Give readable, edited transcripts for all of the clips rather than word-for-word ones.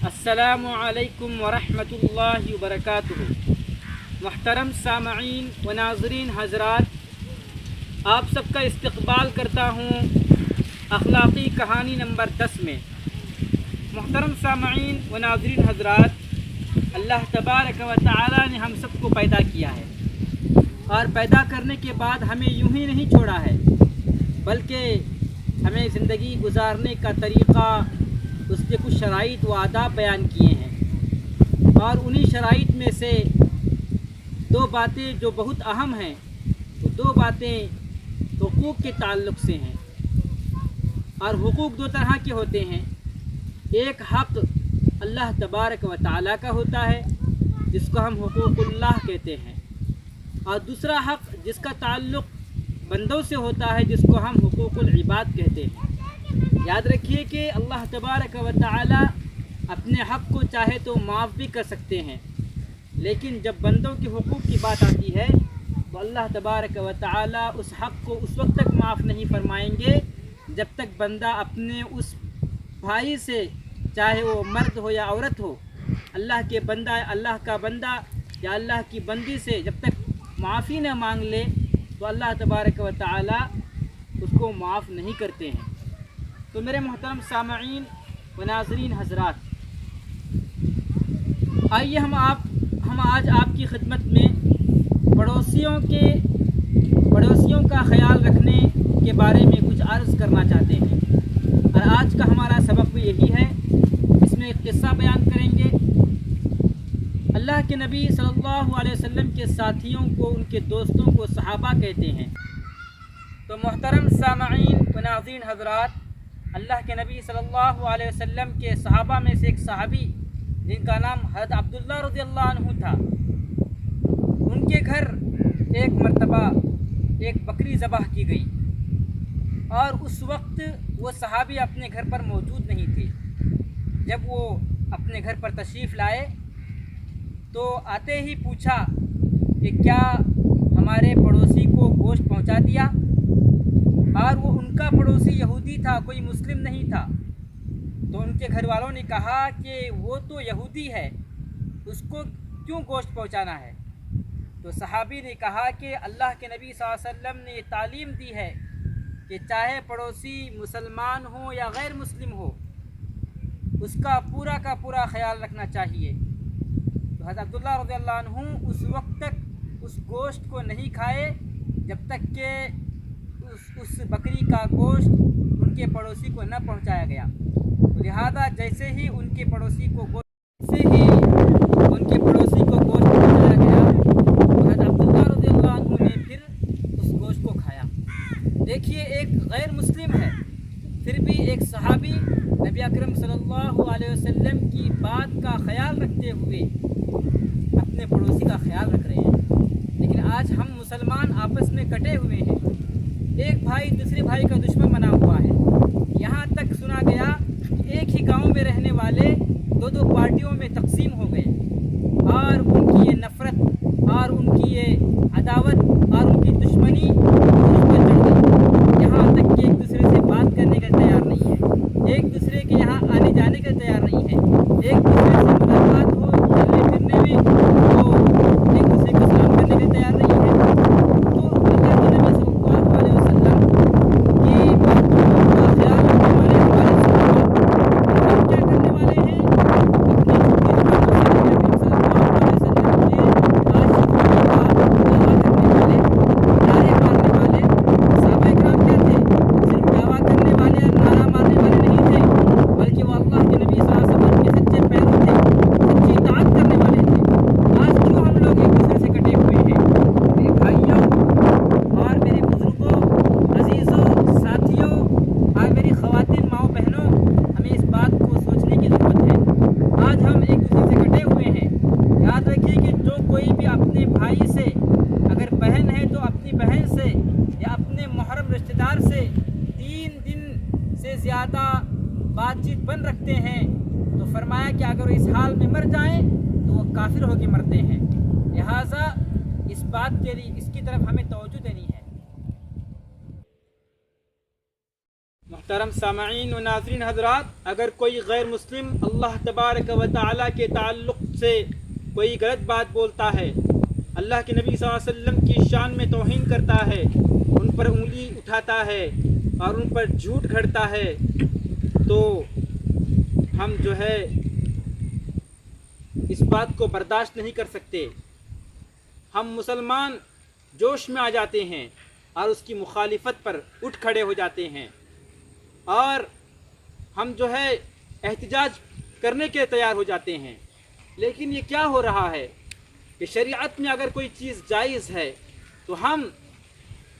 السلام علیکم ورحمۃ اللہ وبرکاتہ۔ محترم سامعین و ناظرین حضرات، آپ سب کا استقبال کرتا ہوں اخلاقی کہانی نمبر 10 میں۔ محترم سامعین و ناظرین حضرات، اللہ تبارک و تعالی نے ہم سب کو پیدا کیا ہے اور پیدا کرنے کے بعد ہمیں یوں ہی نہیں چھوڑا ہے، بلکہ ہمیں زندگی گزارنے کا طریقہ، اس کے کچھ شرائط و آداب بیان کیے ہیں، اور انہی شرائط میں سے دو باتیں جو بہت اہم ہیں، وہ دو باتیں حقوق کے تعلق سے ہیں۔ اور حقوق دو طرح کے ہوتے ہیں، ایک حق اللہ تبارک و تعالیٰ کا ہوتا ہے جس کو ہم حقوق اللہ کہتے ہیں، اور دوسرا حق جس کا تعلق بندوں سے ہوتا ہے جس کو ہم حقوق العباد کہتے ہیں۔ یاد رکھیے کہ اللہ تبارک و تعالی اپنے حق کو چاہے تو معاف بھی کر سکتے ہیں، لیکن جب بندوں کے حقوق کی بات آتی ہے تو اللہ تبارک و تعالی اس حق کو اس وقت تک معاف نہیں فرمائیں گے جب تک بندہ اپنے اس بھائی سے، چاہے وہ مرد ہو یا عورت ہو، اللہ کا بندہ یا اللہ کی بندی سے جب تک معافی نہ مانگ لے تو اللہ تبارک و تعالی اس کو معاف نہیں کرتے ہیں۔ تو میرے محترم سامعین و ناظرین حضرات، آئیے ہم آج آپ کی خدمت میں پڑوسیوں کا خیال رکھنے کے بارے میں کچھ عرض کرنا چاہتے ہیں، اور آج کا ہمارا سبق بھی یہی ہے۔ اس میں ایک قصہ بیان کریں گے۔ اللہ کے نبی صلی اللہ علیہ وسلم کے ساتھیوں کو، ان کے دوستوں کو صحابہ کہتے ہیں۔ تو محترم سامعین و ناظرین حضرات، اللہ کے نبی صلی اللہ علیہ وسلم کے صحابہ میں سے ایک صحابی جن کا نام حضرت عبداللہ رضی اللہ عنہ تھا، ان کے گھر ایک مرتبہ ایک بکری ذبح کی گئی، اور اس وقت وہ صحابی اپنے گھر پر موجود نہیں تھے۔ جب وہ اپنے گھر پر تشریف لائے تو آتے ہی پوچھا کہ کیا ہمارے پڑوسی کو گوشت پہنچا دیا؟ اور وہ ان کا پڑوسی یہودی تھا، کوئی مسلم نہیں تھا۔ تو ان کے گھر والوں نے کہا کہ وہ تو یہودی ہے، اس کو کیوں گوشت پہنچانا ہے؟ تو صحابی نے کہا کہ اللہ کے نبی صلی اللہ علیہ وسلم نے یہ تعلیم دی ہے کہ چاہے پڑوسی مسلمان ہو یا غیر مسلم ہو، اس کا پورا خیال رکھنا چاہیے۔ تو حضرت عبداللہ رضی اللہ عنہ اس وقت تک اس گوشت کو نہیں کھائے جب تک کہ اس بکری کا گوشت ان کے پڑوسی کو نہ پہنچایا گیا۔ تو لہذا جیسے ہی ان کے پڑوسی کو گوشت پہنچایا گیا تو حضرت عبداللہ رضی اللہ عنہ نے پھر اس گوشت کو کھایا۔ دیکھیے، ایک غیر مسلم ہے، پھر بھی ایک صحابی نبی اکرم صلی اللہ علیہ وسلم کی بات کا خیال رکھتے ہوئے اپنے پڑوسی کا خیال رکھ رہے ہیں۔ لیکن آج ہم مسلمان آپس میں کٹے ہوئے ہیں، ایک بھائی دوسرے بھائی کا دشمن بنا ہوا ہے۔ یہاں تک سنا گیا کہ ایک ہی گاؤں میں رہنے والے دو پارٹیوں میں تقسیم ہو گئے، اور ان کی یہ نفرت اور ان کی یہ عداوت اور ان کی دشمنی پر چڑھ گئی، یہاں تک کہ ایک دوسرے سے بات کرنے کا تیار نہیں ہے، ایک دوسرے کے یہاں آنے جانے کا تیار نہیں ہے، ایک دوسرے سے ملاقات ہو، چلنے پھرنے میں تو ایک دوسرے کو سلام کرنے کا تیار نہیں ہے۔ تو اللہ کے نبی صلی اللہ علیہ وسلم کی باتوں کا خیال رکھنے والے ہمارے صحابہ ہم کیا کرنے والے ہیں؟ اپنی چھوٹی زبانوں سے نبی اکرم صلی اللہ علیہ وسلم کے عاشق و محبوب دعویٰ کرنے والے، نعرے مارنے والے۔ صحابہ کرام کیا تھے؟ صرف دعویٰ کرنے والے اور نعرہ مارنے والے نہیں تھے، بلکہ وہ اللہ کے نبی صلی اللہ علیہ وسلم کے سچے پیرو تھے، سچی اطاعت کرنے والے تھے۔ آج کیوں ہم لوگ ایک دوسرے سے کٹے ہوئے ہیں؟ میرے بھائیوں اور میرے بزرگوں، عزیزوں، ساتھیوں اور میری خواتین ماؤں بہنوں، ہمیں اس بات کو سوچنے کی ضرورت ہے۔ آج ہم ایک دوسرے سے کٹے ہوئے ہیں۔ یاد رکھیے کہ جو کوئی بھی اپنے بھائی سے، اگر بہن ہے تو اپنی بہن سے یا اپنے محرم رشتہ دار سے 3 دن سے زیادہ بات چیت بند رکھتے ہیں تو فرمایا کہ اگر وہ اس حال میں مر جائیں تو وہ کافر ہو کے مرتے ہیں۔ لہٰذا اس بات کے لیے، اس کی طرف ہمیں توجہ دینی ہے۔ محترم سامعین و ناظرین حضرات، اگر کوئی غیر مسلم اللہ تبارک و تعالیٰ کے تعلق سے کوئی غلط بات بولتا ہے، اللہ کے نبی صلی اللہ علیہ وسلم کی شان میں توہین کرتا ہے، ان پر انگلی اٹھاتا ہے اور ان پر جھوٹ گھڑتا ہے، تو ہم جو ہے اس بات کو برداشت نہیں کر سکتے۔ ہم مسلمان جوش میں آ جاتے ہیں اور اس کی مخالفت پر اٹھ کھڑے ہو جاتے ہیں، اور ہم جو ہے احتجاج کرنے کے تیار ہو جاتے ہیں۔ لیکن یہ کیا ہو رہا ہے کہ شریعت میں اگر کوئی چیز جائز ہے تو ہم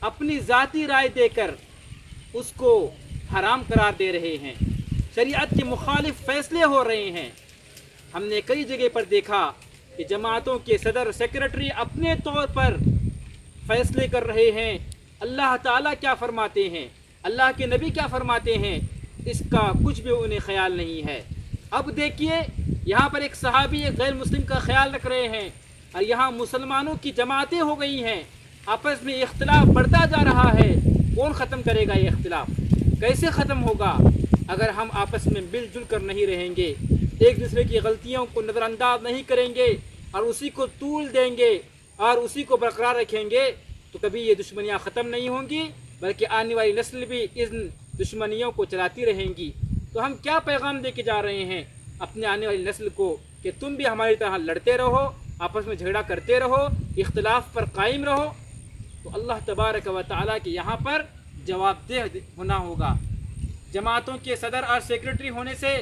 اپنی ذاتی رائے دے کر اس کو حرام قرار دے رہے ہیں، شریعت کے مخالف فیصلے ہو رہے ہیں۔ ہم نے کئی جگہ پر دیکھا کہ جماعتوں کے صدر سیکرٹری اپنے طور پر فیصلے کر رہے ہیں، اللہ تعالیٰ کیا فرماتے ہیں، اللہ کے نبی کیا فرماتے ہیں، اس کا کچھ بھی انہیں خیال نہیں ہے۔ اب دیکھیے یہاں پر ایک صحابی ایک غیر مسلم کا خیال رکھ رہے ہیں، اور یہاں مسلمانوں کی جماعتیں ہو گئی ہیں، آپس میں اختلاف بڑھتا جا رہا ہے۔ کون ختم کرے گا یہ اختلاف؟ کیسے ختم ہوگا اگر ہم آپس میں مل جل کر نہیں رہیں گے، ایک دوسرے کی غلطیوں کو نظر انداز نہیں کریں گے اور اسی کو طول دیں گے اور اسی کو برقرار رکھیں گے، تو کبھی یہ دشمنیاں ختم نہیں ہوں گی، بلکہ آنے والی نسل بھی ان دشمنیوں کو چلاتی رہیں گی۔ تو ہم کیا پیغام دے کے جا رہے ہیں اپنے آنے والی نسل کو کہ تم بھی ہماری طرح لڑتے رہو، آپس میں جھگڑا کرتے رہو، اختلاف پر قائم رہو؟ تو اللہ تبارک و تعالیٰ کے یہاں پر جواب دہ ہونا ہوگا۔ جماعتوں کے صدر اور سیکرٹری ہونے سے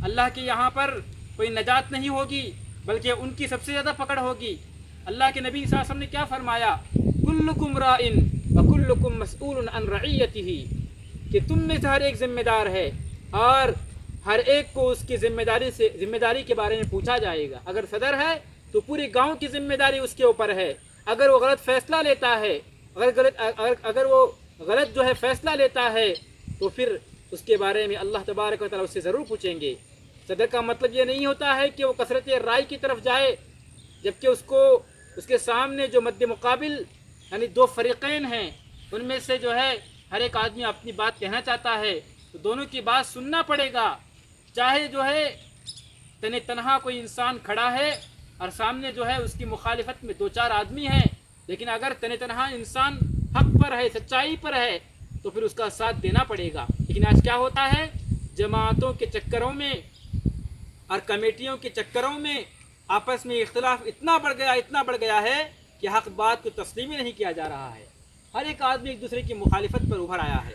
اللہ کے یہاں پر کوئی نجات نہیں ہوگی، بلکہ ان کی سب سے زیادہ پکڑ ہوگی۔ اللہ کے نبی صلی اللہ علیہ وسلم نے کیا فرمایا؟ کلکم رائن وکلکم مسئول عن رعیتہ، کہ تم میں سے ہر ایک ذمہ دار ہے اور ہر ایک کو اس کی ذمہ داری کے بارے میں پوچھا جائے گا۔ اگر صدر ہے تو پورے گاؤں کی ذمہ داری اس کے اوپر ہے۔ اگر وہ غلط فیصلہ لیتا ہے، اگر وہ غلط جو ہے فیصلہ لیتا ہے، تو پھر اس کے بارے میں اللہ تبارک و تعالیٰ اس سے ضرور پوچھیں گے۔ صدر کا مطلب یہ نہیں ہوتا ہے کہ وہ کثرت رائے کی طرف جائے، جبکہ اس کے سامنے جو مد مقابل یعنی دو فریقین ہیں، ان میں سے جو ہے ہر ایک آدمی اپنی بات کہنا چاہتا ہے، تو دونوں کی بات سننا پڑے گا۔ چاہے جو ہے تنہا کوئی انسان کھڑا ہے اور سامنے جو ہے اس کی مخالفت میں دو چار آدمی ہیں، لیکن اگر تنہا انسان حق پر ہے، سچائی پر ہے، تو پھر اس کا ساتھ دینا پڑے گا۔ لیکن آج کیا ہوتا ہے؟ جماعتوں کے چکروں میں اور کمیٹیوں کے چکروں میں آپس میں اختلاف اتنا بڑھ گیا ہے کہ حق بات کو تسلیم ہی نہیں کیا جا رہا ہے۔ ہر ایک آدمی ایک دوسرے کی مخالفت پر ابھر آیا ہے۔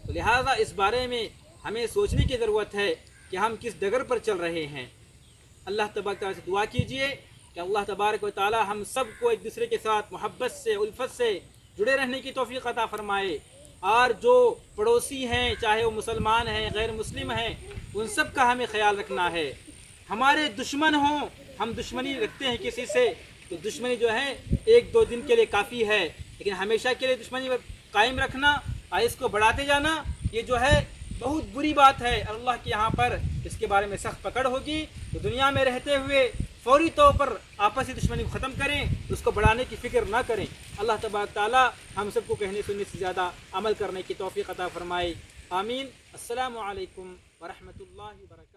تو لہٰذا اس بارے میں ہمیں سوچنے کی ضرورت ہے کہ ہم کس ڈگر پر چل رہے ہیں۔ اللہ تبارک تعالیٰ سے دعا کیجئے کہ اللہ تبارک و تعالیٰ ہم سب کو ایک دوسرے کے ساتھ محبت سے، الفت سے جڑے رہنے کی توفیق عطا فرمائے، اور جو پڑوسی ہیں چاہے وہ مسلمان ہیں غیر مسلم ہیں، ان سب کا ہمیں خیال رکھنا ہے۔ ہمارے دشمن ہوں، ہم دشمنی رکھتے ہیں کسی سے، تو دشمنی جو ہے ایک دو دن کے لیے کافی ہے، لیکن ہمیشہ کے لیے دشمنی قائم رکھنا اور اس کو بڑھاتے جانا، یہ جو ہے بہت بری بات ہے۔ اللہ کے یہاں پر اس کے بارے میں سخت پکڑ ہوگی۔ تو دنیا میں رہتے ہوئے فوری طور پر آپسی دشمنی کو ختم کریں، اس کو بڑھانے کی فکر نہ کریں۔ اللہ تبارک تعالیٰ ہم سب کو کہنے سننے سے زیادہ عمل کرنے کی توفیق عطا فرمائے۔ آمین۔ السلام علیکم ورحمۃ اللہ وبرکاتہ۔